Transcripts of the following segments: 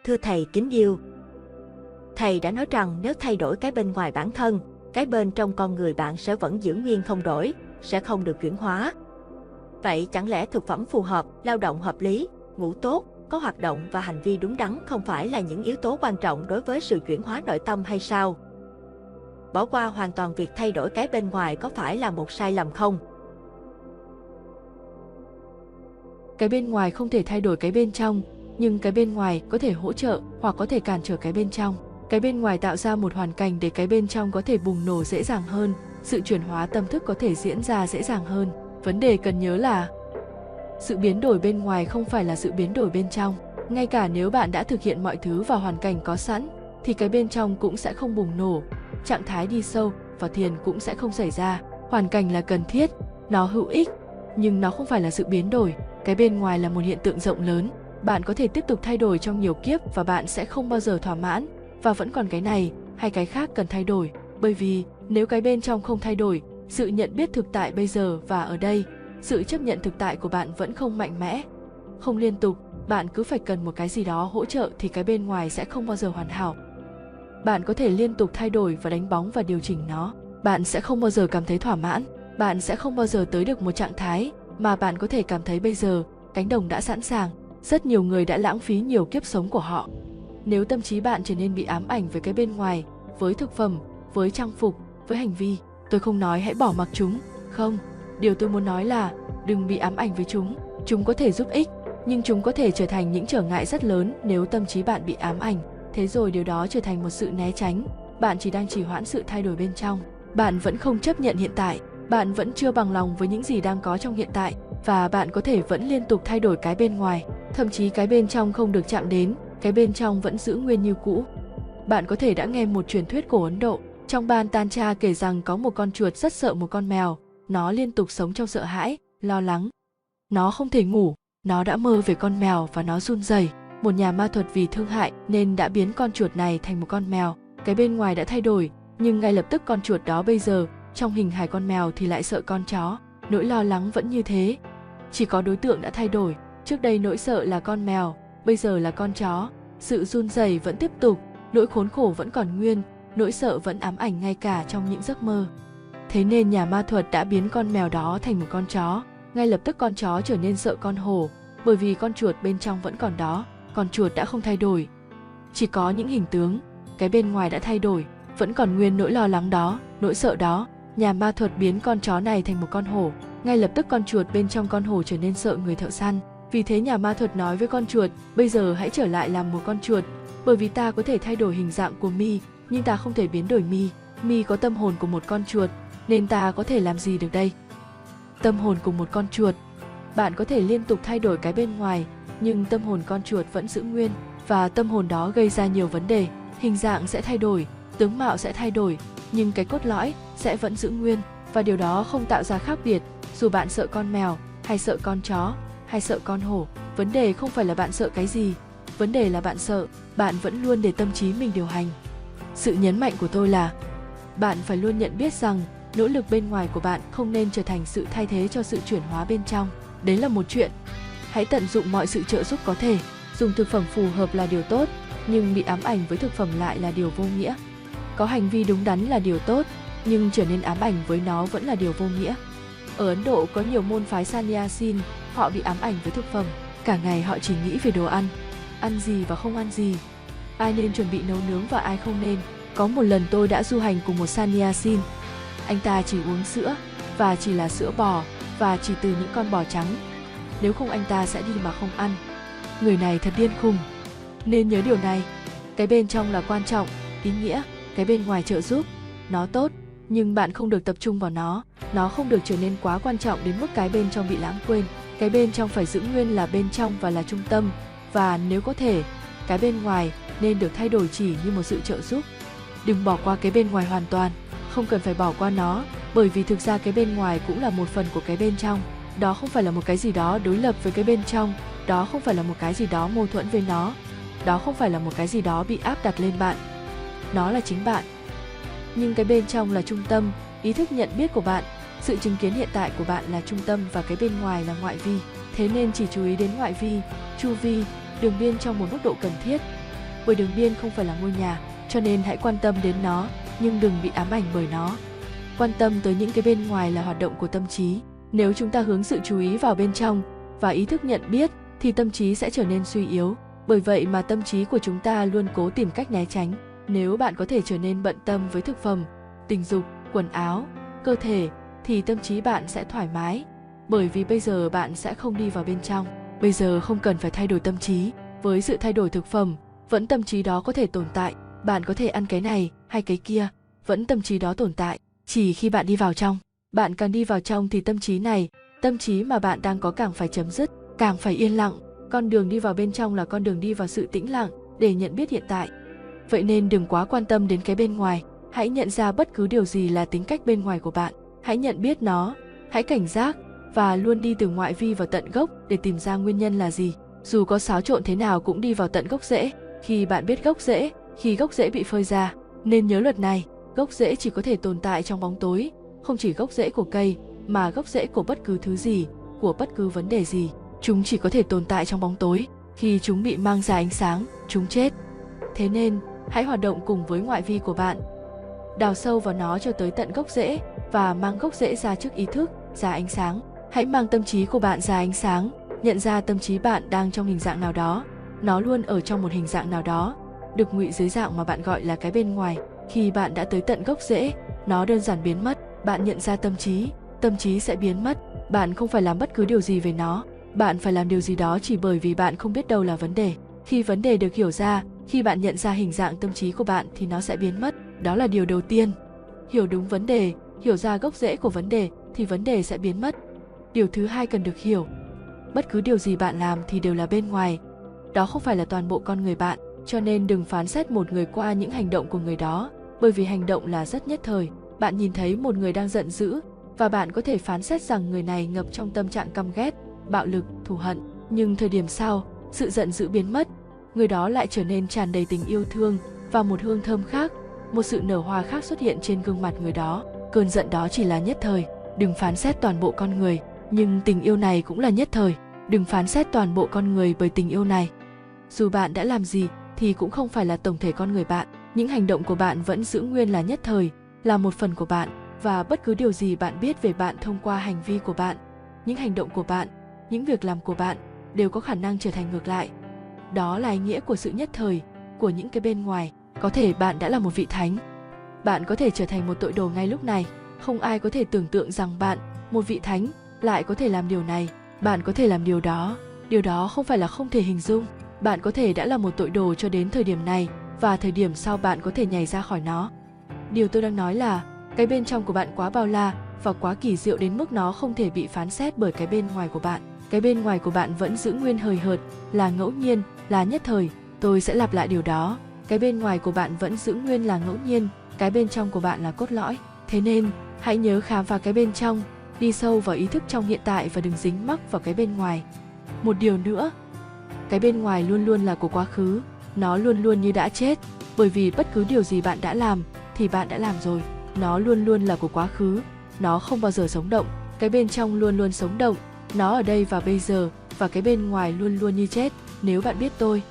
Thưa thầy kính yêu, thầy đã nói rằng nếu thay đổi cái bên ngoài bản thân, cái bên trong con người bạn sẽ vẫn giữ nguyên không đổi, sẽ không được chuyển hóa. Vậy chẳng lẽ thực phẩm phù hợp, lao động hợp lý, ngủ tốt, có hoạt động và hành vi đúng đắn không phải là những yếu tố quan trọng đối với sự chuyển hóa nội tâm hay sao? Bỏ qua hoàn toàn việc thay đổi cái bên ngoài có phải là một sai lầm không? Cái bên ngoài không thể thay đổi cái bên trong, nhưng cái bên ngoài có thể hỗ trợ hoặc có thể cản trở cái bên trong. Cái bên ngoài tạo ra một hoàn cảnh để cái bên trong có thể bùng nổ dễ dàng hơn, sự chuyển hóa tâm thức có thể diễn ra dễ dàng hơn. Vấn đề cần nhớ là sự biến đổi bên ngoài không phải là sự biến đổi bên trong. Ngay cả nếu bạn đã thực hiện mọi thứ và hoàn cảnh có sẵn, thì cái bên trong cũng sẽ không bùng nổ. Trạng thái đi sâu vào thiền cũng sẽ không xảy ra. Hoàn cảnh là cần thiết, nó hữu ích, nhưng nó không phải là sự biến đổi. Cái bên ngoài là một hiện tượng rộng lớn. Bạn có thể tiếp tục thay đổi trong nhiều kiếp và bạn sẽ không bao giờ thỏa mãn. Và vẫn còn cái này hay cái khác cần thay đổi. Bởi vì nếu cái bên trong không thay đổi, sự nhận biết thực tại bây giờ và ở đây, sự chấp nhận thực tại của bạn vẫn không mạnh mẽ, không liên tục, bạn cứ phải cần một cái gì đó hỗ trợ thì cái bên ngoài sẽ không bao giờ hoàn hảo. Bạn có thể liên tục thay đổi và đánh bóng và điều chỉnh nó. Bạn sẽ không bao giờ cảm thấy thỏa mãn. Bạn sẽ không bao giờ tới được một trạng thái mà bạn có thể cảm thấy bây giờ, cánh đồng đã sẵn sàng. Rất nhiều người đã lãng phí nhiều kiếp sống của họ. Nếu tâm trí bạn trở nên bị ám ảnh với cái bên ngoài, với thực phẩm, với trang phục, với hành vi, tôi không nói hãy bỏ mặc chúng, không. Điều tôi muốn nói là đừng bị ám ảnh với chúng. Chúng có thể giúp ích, nhưng chúng có thể trở thành những trở ngại rất lớn nếu tâm trí bạn bị ám ảnh. Thế rồi điều đó trở thành một sự né tránh. Bạn chỉ đang trì hoãn sự thay đổi bên trong. Bạn vẫn không chấp nhận hiện tại. Bạn vẫn chưa bằng lòng với những gì đang có trong hiện tại. Và bạn có thể vẫn liên tục thay đổi cái bên ngoài. Thậm chí cái bên trong không được chạm đến, cái bên trong vẫn giữ nguyên như cũ. Bạn có thể đã nghe một truyền thuyết cổ Ấn Độ. Trong Ban Tantra kể rằng có một con chuột rất sợ một con mèo. Nó liên tục sống trong sợ hãi, lo lắng. Nó không thể ngủ, nó đã mơ về con mèo và nó run rẩy. Một nhà ma thuật vì thương hại nên đã biến con chuột này thành một con mèo. Cái bên ngoài đã thay đổi, nhưng ngay lập tức con chuột đó bây giờ, trong hình hài con mèo thì lại sợ con chó. Nỗi lo lắng vẫn như thế. Chỉ có đối tượng đã thay đổi. Trước đây nỗi sợ là con mèo, bây giờ là con chó. Sự run rẩy vẫn tiếp tục, nỗi khốn khổ vẫn còn nguyên, nỗi sợ vẫn ám ảnh ngay cả trong những giấc mơ. Thế nên nhà ma thuật đã biến con mèo đó thành một con chó. Ngay lập tức con chó trở nên sợ con hổ, bởi vì con chuột bên trong vẫn còn đó. Con chuột đã không thay đổi, chỉ có những hình tướng. Cái bên ngoài đã thay đổi, vẫn còn nguyên nỗi lo lắng đó, nỗi sợ đó. Nhà ma thuật biến con chó này thành một con hổ. Ngay lập tức con chuột bên trong con hổ trở nên sợ người thợ săn. Vì thế nhà ma thuật nói với con chuột, bây giờ hãy trở lại làm một con chuột. Bởi vì ta có thể thay đổi hình dạng của Mi, nhưng ta không thể biến đổi Mi. Mi có tâm hồn của một con chuột, nên ta có thể làm gì được đây? Tâm hồn của một con chuột. Bạn có thể liên tục thay đổi cái bên ngoài, nhưng tâm hồn con chuột vẫn giữ nguyên. Và tâm hồn đó gây ra nhiều vấn đề. Hình dạng sẽ thay đổi, tướng mạo sẽ thay đổi, nhưng cái cốt lõi sẽ vẫn giữ nguyên. Và điều đó không tạo ra khác biệt. Dù bạn sợ con mèo, hay sợ con chó, hay sợ con hổ, vấn đề không phải là bạn sợ cái gì. Vấn đề là bạn sợ, bạn vẫn luôn để tâm trí mình điều hành. Sự nhấn mạnh của tôi là bạn phải luôn nhận biết rằng nỗ lực bên ngoài của bạn không nên trở thành sự thay thế cho sự chuyển hóa bên trong. Đấy là một chuyện. Hãy tận dụng mọi sự trợ giúp có thể. Dùng thực phẩm phù hợp là điều tốt, nhưng bị ám ảnh với thực phẩm lại là điều vô nghĩa. Có hành vi đúng đắn là điều tốt, nhưng trở nên ám ảnh với nó vẫn là điều vô nghĩa. Ở Ấn Độ có nhiều môn phái Sannyasin, họ bị ám ảnh với thực phẩm. Cả ngày họ chỉ nghĩ về đồ ăn gì và không ăn gì, ai nên chuẩn bị nấu nướng và ai không nên. Có một lần tôi đã du hành cùng một Sannyasin. Anh ta chỉ uống sữa, và chỉ là sữa bò, và chỉ từ những con bò trắng. Nếu không anh ta sẽ đi mà không ăn. Người này thật điên khùng. Nên nhớ điều này, cái bên trong là quan trọng, ý nghĩa, cái bên ngoài trợ giúp, nó tốt, nhưng bạn không được tập trung vào nó. Nó không được trở nên quá quan trọng đến mức cái bên trong bị lãng quên. Cái bên trong phải giữ nguyên là bên trong và là trung tâm. Và nếu có thể, cái bên ngoài nên được thay đổi chỉ như một sự trợ giúp. Đừng bỏ qua cái bên ngoài hoàn toàn, không cần phải bỏ qua nó, bởi vì thực ra cái bên ngoài cũng là một phần của cái bên trong. Đó không phải là một cái gì đó đối lập với cái bên trong, đó không phải là một cái gì đó mâu thuẫn với nó, đó không phải là một cái gì đó bị áp đặt lên bạn. Nó là chính bạn. Nhưng cái bên trong là trung tâm, ý thức nhận biết của bạn, sự chứng kiến hiện tại của bạn là trung tâm và cái bên ngoài là ngoại vi. Thế nên chỉ chú ý đến ngoại vi, chu vi, đường biên trong một mức độ cần thiết. bởi đường biên không phải là ngôi nhà, cho nên hãy quan tâm đến nó, nhưng đừng bị ám ảnh bởi nó. Quan tâm tới những cái bên ngoài là hoạt động của tâm trí. Nếu chúng ta hướng sự chú ý vào bên trong và ý thức nhận biết, thì tâm trí sẽ trở nên suy yếu. Bởi vậy mà tâm trí của chúng ta luôn cố tìm cách né tránh. Nếu bạn có thể trở nên bận tâm với thực phẩm, tình dục, quần áo, cơ thể, thì tâm trí bạn sẽ thoải mái. Bởi vì bây giờ bạn sẽ không đi vào bên trong. Bây giờ không cần phải thay đổi tâm trí. Với sự thay đổi thực phẩm, vẫn tâm trí đó có thể tồn tại. Bạn có thể ăn cái này hay cái kia, vẫn tâm trí đó tồn tại. Chỉ khi bạn đi vào trong, bạn càng đi vào trong thì tâm trí mà bạn đang có càng phải chấm dứt, càng phải yên lặng. Con đường đi vào bên trong là con đường đi vào sự tĩnh lặng để nhận biết hiện tại. Vậy nên đừng quá quan tâm đến cái bên ngoài. Hãy nhận ra bất cứ điều gì là tính cách bên ngoài của bạn. Hãy nhận biết nó, hãy cảnh giác và luôn đi từ ngoại vi vào tận gốc để tìm ra nguyên nhân là gì. Dù có xáo trộn thế nào cũng đi vào tận gốc rễ. Khi bạn biết gốc rễ, khi gốc rễ bị phơi ra, nên nhớ luật này, gốc rễ chỉ có thể tồn tại trong bóng tối, không chỉ gốc rễ của cây, mà gốc rễ của bất cứ thứ gì, của bất cứ vấn đề gì. Chúng chỉ có thể tồn tại trong bóng tối, khi chúng bị mang ra ánh sáng, chúng chết. Thế nên, hãy hoạt động cùng với ngoại vi của bạn. Đào sâu vào nó cho tới tận gốc rễ và mang gốc rễ ra trước ý thức, ra ánh sáng. Hãy mang tâm trí của bạn ra ánh sáng, nhận ra tâm trí bạn đang trong hình dạng nào đó. Nó luôn ở trong một hình dạng nào đó, được ngụy dưới dạng mà bạn gọi là cái bên ngoài. Khi bạn đã tới tận gốc rễ, nó đơn giản biến mất. Bạn nhận ra tâm trí sẽ biến mất. Bạn không phải làm bất cứ điều gì về nó. Bạn phải làm điều gì đó chỉ bởi vì bạn không biết đâu là vấn đề. Khi vấn đề được hiểu ra, khi bạn nhận ra hình dạng tâm trí của bạn thì nó sẽ biến mất. Đó là điều đầu tiên. Hiểu đúng vấn đề, hiểu ra gốc rễ của vấn đề thì vấn đề sẽ biến mất. Điều thứ hai cần được hiểu. Bất cứ điều gì bạn làm thì đều là bên ngoài. Đó không phải là toàn bộ con người bạn, cho nên đừng phán xét một người qua những hành động của người đó, bởi vì hành động là rất nhất thời. Bạn nhìn thấy một người đang giận dữ và bạn có thể phán xét rằng người này ngập trong tâm trạng căm ghét, bạo lực, thù hận. Nhưng thời điểm sau, sự giận dữ biến mất, người đó lại trở nên tràn đầy tình yêu thương và một hương thơm khác, một sự nở hoa khác xuất hiện trên gương mặt người đó. Cơn giận đó chỉ là nhất thời, đừng phán xét toàn bộ con người, nhưng tình yêu này cũng là nhất thời, đừng phán xét toàn bộ con người bởi tình yêu này. Dù bạn đã làm gì thì cũng không phải là tổng thể con người bạn, những hành động của bạn vẫn giữ nguyên là nhất thời, là một phần của bạn, và bất cứ điều gì bạn biết về bạn thông qua hành vi của bạn, những hành động của bạn, những việc làm của bạn đều có khả năng trở thành ngược lại. Đó là ý nghĩa của sự nhất thời, của những cái bên ngoài. Có thể bạn đã là một vị thánh, bạn có thể trở thành một tội đồ ngay lúc này. Không ai có thể tưởng tượng rằng bạn, một vị thánh, lại có thể làm điều này. Bạn có thể làm điều đó không phải là không thể hình dung. Bạn có thể đã là một tội đồ cho đến thời điểm này, và thời điểm sau bạn có thể nhảy ra khỏi nó. Điều tôi đang nói là, cái bên trong của bạn quá bao la và quá kỳ diệu đến mức nó không thể bị phán xét bởi cái bên ngoài của bạn. Cái bên ngoài của bạn vẫn giữ nguyên hời hợt, là ngẫu nhiên, là nhất thời. Tôi sẽ lặp lại điều đó. Cái bên ngoài của bạn vẫn giữ nguyên là ngẫu nhiên, cái bên trong của bạn là cốt lõi. Thế nên, hãy nhớ khám phá cái bên trong, đi sâu vào ý thức trong hiện tại và đừng dính mắc vào cái bên ngoài. Một điều nữa, cái bên ngoài luôn luôn là của quá khứ, nó luôn luôn như đã chết, bởi vì bất cứ điều gì bạn đã làm thì bạn đã làm rồi. Nó luôn luôn là của quá khứ, nó không bao giờ sống động. Cái bên trong luôn luôn sống động, nó ở đây và bây giờ, và cái bên ngoài luôn luôn như chết. Nếu bạn biết tôi,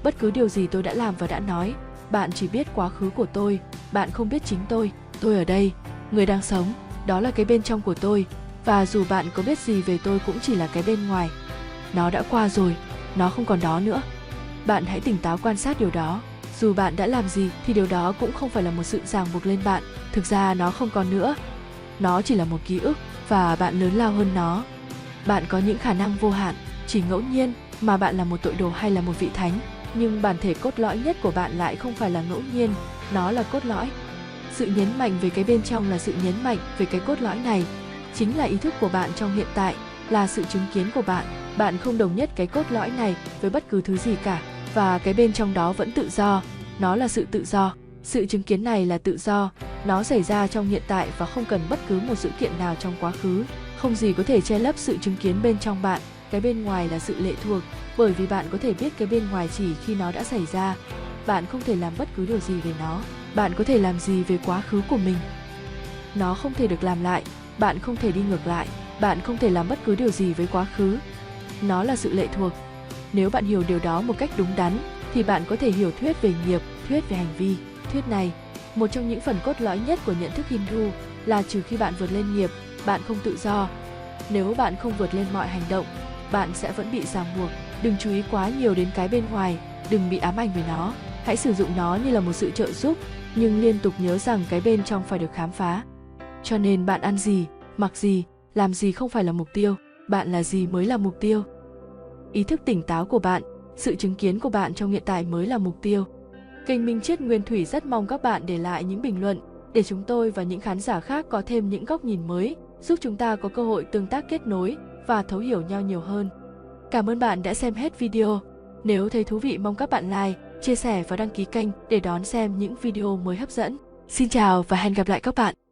bất cứ điều gì tôi đã làm và đã nói, bạn chỉ biết quá khứ của tôi, bạn không biết chính tôi. Tôi ở đây, người đang sống, đó là cái bên trong của tôi, và dù bạn có biết gì về tôi cũng chỉ là cái bên ngoài. Nó đã qua rồi, nó không còn đó nữa. Bạn hãy tỉnh táo quan sát điều đó. Dù bạn đã làm gì thì điều đó cũng không phải là một sự ràng buộc lên bạn. Thực ra nó không còn nữa. Nó chỉ là một ký ức và bạn lớn lao hơn nó. Bạn có những khả năng vô hạn, chỉ ngẫu nhiên mà bạn là một tội đồ hay là một vị thánh. Nhưng bản thể cốt lõi nhất của bạn lại không phải là ngẫu nhiên, nó là cốt lõi. Sự nhấn mạnh về cái bên trong là sự nhấn mạnh về cái cốt lõi này. Chính là ý thức của bạn trong hiện tại, là sự chứng kiến của bạn. Bạn không đồng nhất cái cốt lõi này với bất cứ thứ gì cả. Và cái bên trong đó vẫn tự do, nó là sự tự do. Sự chứng kiến này là tự do, nó xảy ra trong hiện tại và không cần bất cứ một sự kiện nào trong quá khứ. Không gì có thể che lấp sự chứng kiến bên trong bạn. Cái bên ngoài là sự lệ thuộc, bởi vì bạn có thể biết cái bên ngoài chỉ khi nó đã xảy ra. Bạn không thể làm bất cứ điều gì về nó. Bạn có thể làm gì về quá khứ của mình? Nó không thể được làm lại, bạn không thể đi ngược lại, bạn không thể làm bất cứ điều gì với quá khứ. Nó là sự lệ thuộc. Nếu bạn hiểu điều đó một cách đúng đắn, thì bạn có thể hiểu thuyết về nghiệp, thuyết về hành vi. Thuyết này, một trong những phần cốt lõi nhất của nhận thức Hindu là trừ khi bạn vượt lên nghiệp, bạn không tự do. Nếu bạn không vượt lên mọi hành động, bạn sẽ vẫn bị ràng buộc. Đừng chú ý quá nhiều đến cái bên ngoài, đừng bị ám ảnh bởi nó. Hãy sử dụng nó như là một sự trợ giúp, nhưng liên tục nhớ rằng cái bên trong phải được khám phá. Cho nên bạn ăn gì, mặc gì, làm gì không phải là mục tiêu, bạn là gì mới là mục tiêu. Ý thức tỉnh táo của bạn, sự chứng kiến của bạn trong hiện tại mới là mục tiêu. Kênh Minh Triết Nguyên Thủy rất mong các bạn để lại những bình luận để chúng tôi và những khán giả khác có thêm những góc nhìn mới, giúp chúng ta có cơ hội tương tác kết nối và thấu hiểu nhau nhiều hơn. Cảm ơn bạn đã xem hết video. Nếu thấy thú vị mong các bạn like, chia sẻ và đăng ký kênh để đón xem những video mới hấp dẫn. Xin chào và hẹn gặp lại các bạn.